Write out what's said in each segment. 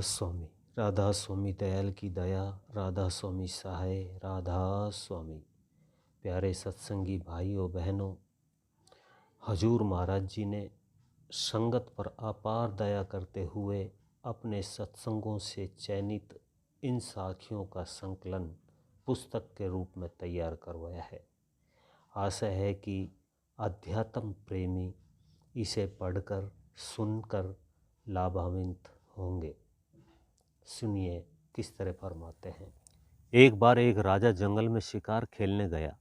स्वामी। राधा स्वामी दयाल की दया, राधा स्वामी सहाय, राधा स्वामी। प्यारे सत्संगी भाइयों बहनों, हजूर महाराज जी ने संगत पर अपार दया करते हुए अपने सत्संगों से चयनित इन साखियों का संकलन पुस्तक के रूप में तैयार करवाया है। आशा है कि अध्यात्म प्रेमी इसे पढ़कर सुनकर लाभान्वित होंगे। सुनिए किस तरह फरमाते हैं। एक बार एक राजा जंगल में शिकार खेलने गया।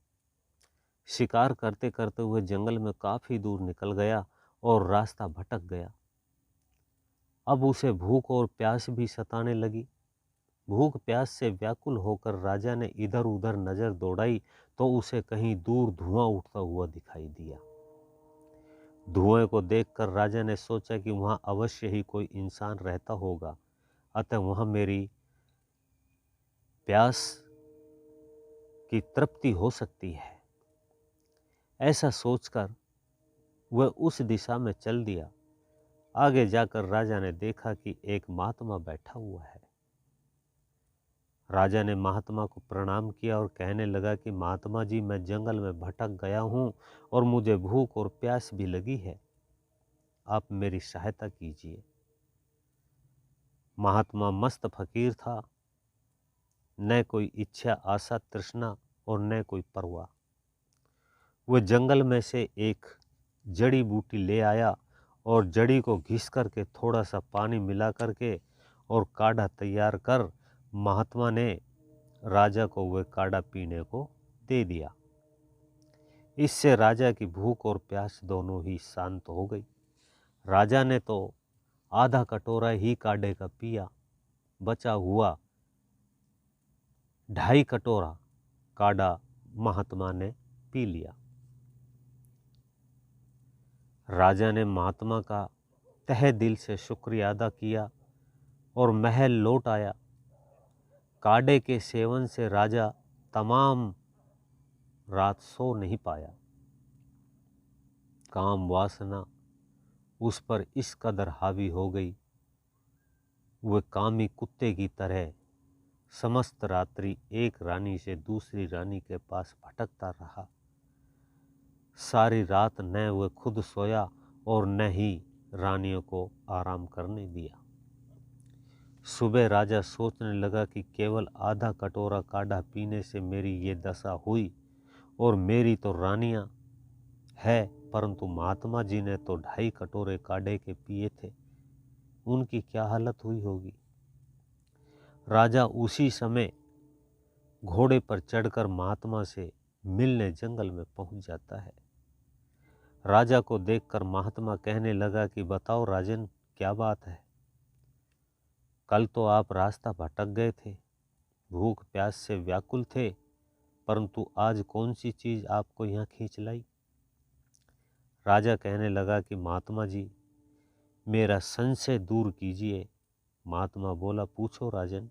शिकार करते करते हुए जंगल में काफ़ी दूर निकल गया और रास्ता भटक गया। अब उसे भूख और प्यास भी सताने लगी। भूख प्यास से व्याकुल होकर राजा ने इधर उधर नज़र दौड़ाई तो उसे कहीं दूर धुआं उठता हुआ दिखाई दिया। धुएं को देखकर राजा ने सोचा कि वहाँ अवश्य ही कोई इंसान रहता होगा, अतः वहाँ मेरी प्यास की तृप्ति हो सकती है। ऐसा सोचकर वह उस दिशा में चल दिया। आगे जाकर राजा ने देखा कि एक महात्मा बैठा हुआ है। राजा ने महात्मा को प्रणाम किया और कहने लगा कि महात्मा जी, मैं जंगल में भटक गया हूँ और मुझे भूख और प्यास भी लगी है, आप मेरी सहायता कीजिए। महात्मा मस्त फकीर था, न कोई इच्छा आशा तृष्णा और न कोई परवाह। वह जंगल में से एक जड़ी बूटी ले आया और जड़ी को घिस करके थोड़ा सा पानी मिला करके और काढ़ा तैयार कर महात्मा ने राजा को वह काढ़ा पीने को दे दिया। इससे राजा की भूख और प्यास दोनों ही शांत हो गई। राजा ने तो आधा कटोरा ही काढ़े का पिया, बचा हुआ 2.5 कटोरा काढ़ा महात्मा ने पी लिया। राजा ने महात्मा का तहे दिल से शुक्रिया अदा किया और महल लौट आया। काढ़े के सेवन से राजा तमाम रात सो नहीं पाया। काम वासना उस पर इस कदर हावी हो गई, वह कामी कुत्ते की तरह समस्त रात्रि एक रानी से दूसरी रानी के पास भटकता रहा। सारी रात न वह खुद सोया और न ही रानियों को आराम करने दिया। सुबह राजा सोचने लगा कि केवल आधा कटोरा काढ़ा पीने से मेरी ये दशा हुई और मेरी तो रानियां है, परंतु महात्मा जी ने तो 2.5 कटोरे काढ़े के पिए थे, उनकी क्या हालत हुई होगी। राजा उसी समय घोड़े पर चढ़कर महात्मा से मिलने जंगल में पहुंच जाता है। राजा को देखकर महात्मा कहने लगा कि बताओ राजन, क्या बात है? कल तो आप रास्ता भटक गए थे, भूख प्यास से व्याकुल थे, परंतु आज कौन सी चीज़ आपको यहाँ खींच लाई? राजा कहने लगा कि महात्मा जी, मेरा संशय दूर कीजिए। महात्मा बोला, पूछो राजन।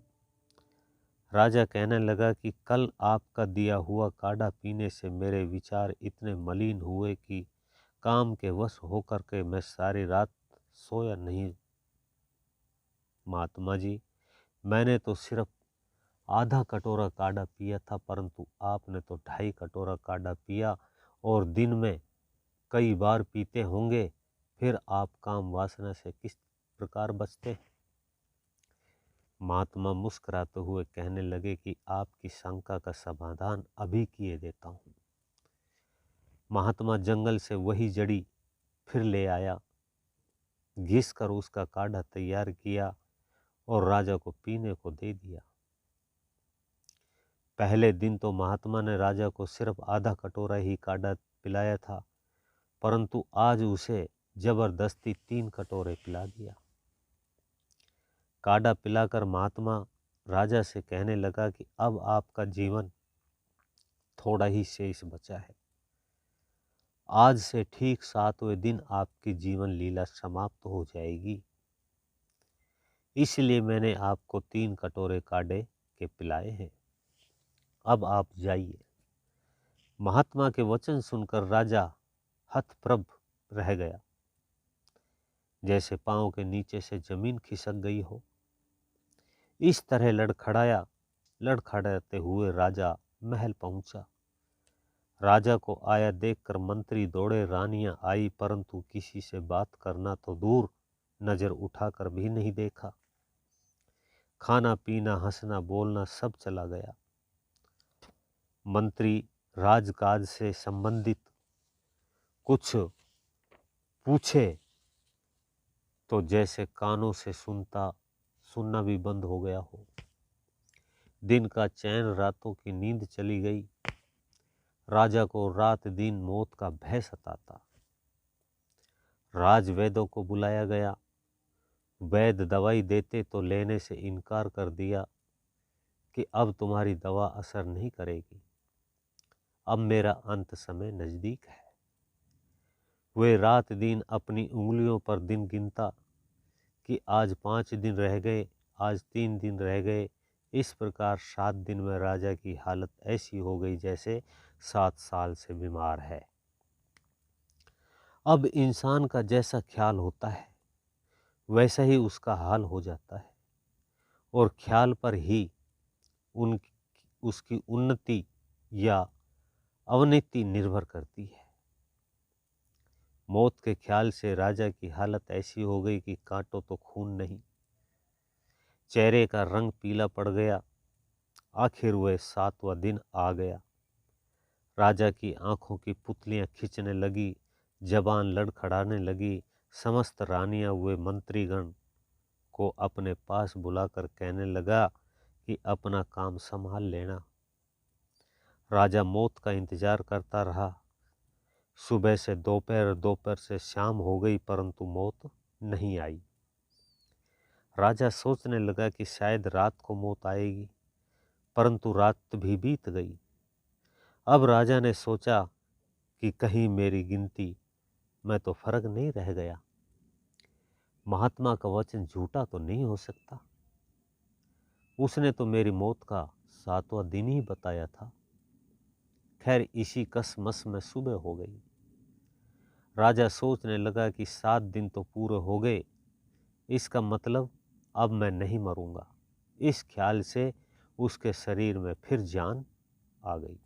राजा कहने लगा कि कल आपका दिया हुआ काढ़ा पीने से मेरे विचार इतने मलिन हुए कि काम के वश होकर के मैं सारी रात सोया नहीं। महात्मा जी, मैंने तो सिर्फ आधा कटोरा काढ़ा पिया था, परंतु आपने तो 2.5 कटोरा काढ़ा पिया और दिन में कई बार पीते होंगे, फिर आप काम वासना से किस प्रकार बचते हैं? महात्मा मुस्कुराते हुए कहने लगे कि आपकी शंका का समाधान अभी किए देता हूँ। महात्मा जंगल से वही जड़ी फिर ले आया, घिस कर उसका काढ़ा तैयार किया और राजा को पीने को दे दिया। पहले दिन तो महात्मा ने राजा को सिर्फ आधा कटोरा ही काढ़ा पिलाया था, परंतु आज उसे जबरदस्ती 3 कटोरे पिला दिया। काढ़ा पिलाकर महात्मा राजा से कहने लगा कि अब आपका जीवन थोड़ा ही शेष बचा है। आज से ठीक 7वें दिन आपकी जीवन लीला समाप्त हो जाएगी, इसलिए मैंने आपको 3 कटोरे काढ़े के पिलाए हैं। अब आप जाइए। महात्मा के वचन सुनकर राजा हतप्रभ रह गया, जैसे पांव के नीचे से जमीन खिसक गई हो। इस तरह लड़खड़ाते हुए राजा महल पहुंचा। राजा को आया देखकर मंत्री दौड़े। रानियां आई परंतु किसी से बात करना तो दूर, नजर उठाकर भी नहीं देखा। खाना पीना हंसना बोलना सब चला गया। मंत्री राजकाज से संबंधित कुछ पूछे तो जैसे कानों से सुनना भी बंद हो गया हो। दिन का चैन, रातों की नींद चली गई। राजा को रात दिन मौत का भय सताता। राजवैद्यों को बुलाया गया। वैद्य दवाई देते तो लेने से इनकार कर दिया कि अब तुम्हारी दवा असर नहीं करेगी, अब मेरा अंत समय नजदीक है। वे रात दिन अपनी उंगलियों पर दिन गिनता कि आज 5 दिन रह गए, आज 3 दिन रह गए। इस प्रकार 7 दिन में राजा की हालत ऐसी हो गई जैसे 7 साल से बीमार है। अब इंसान का जैसा ख्याल होता है वैसा ही उसका हाल हो जाता है, और ख्याल पर ही उसकी उन्नति या अवनति निर्भर करती है। मौत के ख्याल से राजा की हालत ऐसी हो गई कि काटो तो खून नहीं, चेहरे का रंग पीला पड़ गया। आखिर वह 7वां दिन आ गया। राजा की आंखों की पुतलियां खींचने लगी, जबान लड़खड़ाने लगी। समस्त रानियां वे मंत्रीगण को अपने पास बुलाकर कहने लगा कि अपना काम संभाल लेना। राजा मौत का इंतजार करता रहा। सुबह से दोपहर, दोपहर से शाम हो गई परंतु मौत नहीं आई। राजा सोचने लगा कि शायद रात को मौत आएगी, परंतु रात भी बीत गई। अब राजा ने सोचा कि कहीं मेरी गिनती में तो फर्क नहीं रह गया, महात्मा का वचन झूठा तो नहीं हो सकता। उसने तो मेरी मौत का 7वां दिन ही बताया था। खैर इसी कसमस में सुबह हो गई। राजा सोचने लगा कि 7 दिन तो पूरे हो गए, इसका मतलब अब मैं नहीं मरूंगा। इस ख्याल से उसके शरीर में फिर जान आ गई।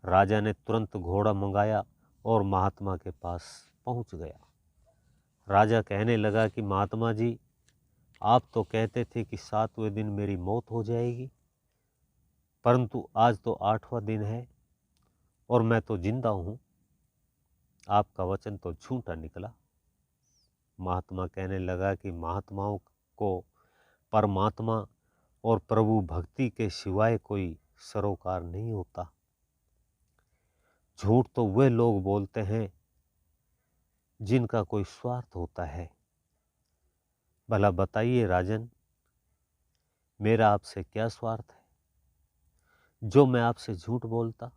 राजा ने तुरंत घोड़ा मंगाया और महात्मा के पास पहुंच गया। राजा कहने लगा कि महात्मा जी, आप तो कहते थे कि 7वें दिन मेरी मौत हो जाएगी, परंतु आज तो 8वां दिन है और मैं तो जिंदा हूं। आपका वचन तो झूठा निकला। महात्मा कहने लगा कि महात्माओं को परमात्मा और प्रभु भक्ति के सिवाय कोई सरोकार नहीं होता। झूठ तो वे लोग बोलते हैं जिनका कोई स्वार्थ होता है। भला बताइए राजन, मेरा आपसे क्या स्वार्थ है जो मैं आपसे झूठ बोलता?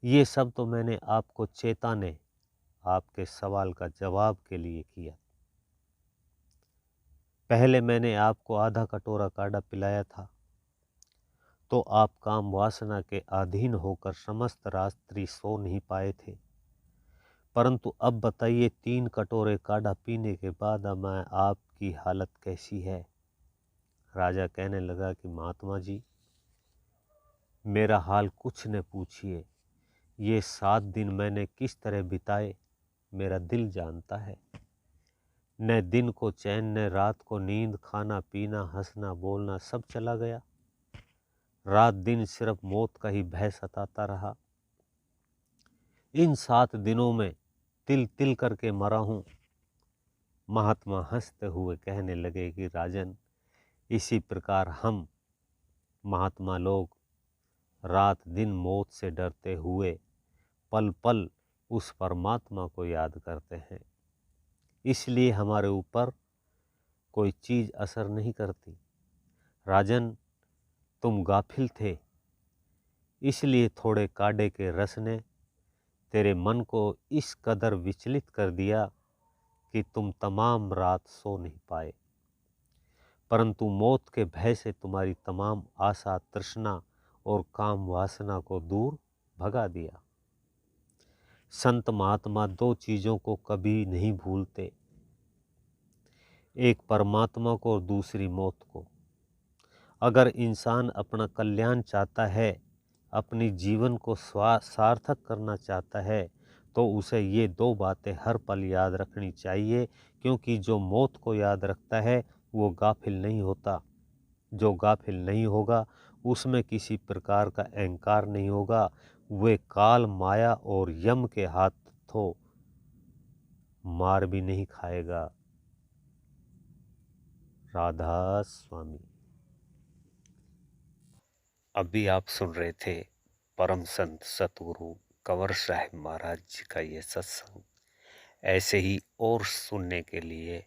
ये सब तो मैंने आपको चेताने, आपके सवाल का जवाब के लिए किया। पहले मैंने आपको आधा कटोरा काढ़ा पिलाया था तो आप काम वासना के अधीन होकर समस्त रात्रि सो नहीं पाए थे, परंतु अब बताइए 3 कटोरे काढ़ा पीने के बाद अब आपकी हालत कैसी है? राजा कहने लगा कि महात्मा जी, मेरा हाल कुछ न पूछिए। ये 7 दिन मैंने किस तरह बिताए मेरा दिल जानता है। न दिन को चैन, न रात को नींद, खाना पीना हंसना बोलना सब चला गया। रात दिन सिर्फ मौत का ही भय सताता रहा। इन 7 दिनों में तिल तिल करके मरा हूँ। महात्मा हंसते हुए कहने लगे कि राजन, इसी प्रकार हम महात्मा लोग रात दिन मौत से डरते हुए पल पल उस परमात्मा को याद करते हैं, इसलिए हमारे ऊपर कोई चीज़ असर नहीं करती। राजन, तुम गाफिल थे, इसलिए थोड़े काढ़े के रस ने तेरे मन को इस कदर विचलित कर दिया कि तुम तमाम रात सो नहीं पाए, परंतु मौत के भय से तुम्हारी तमाम आशा, तृष्णा और काम वासना को दूर भगा दिया। संत महात्मा 2 चीज़ों को कभी नहीं भूलते, एक परमात्मा को और दूसरी मौत को। अगर इंसान अपना कल्याण चाहता है, अपनी जीवन को सार्थक करना चाहता है, तो उसे ये दो बातें हर पल याद रखनी चाहिए, क्योंकि जो मौत को याद रखता है वो गाफिल नहीं होता। जो गाफिल नहीं होगा उसमें किसी प्रकार का अहंकार नहीं होगा, वे काल, माया और यम के हाथों मार भी नहीं खाएगा। राधा स्वामी। अभी आप सुन रहे थे परम संत सतगुरु कंवर साहिब महाराज जी का ये सत्संग। ऐसे ही और सुनने के लिए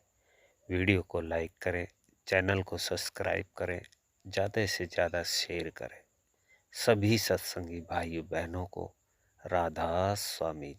वीडियो को लाइक करें, चैनल को सब्सक्राइब करें, ज़्यादा से ज़्यादा शेयर करें। सभी सत्संगी भाइयों बहनों को राधा स्वामी जी।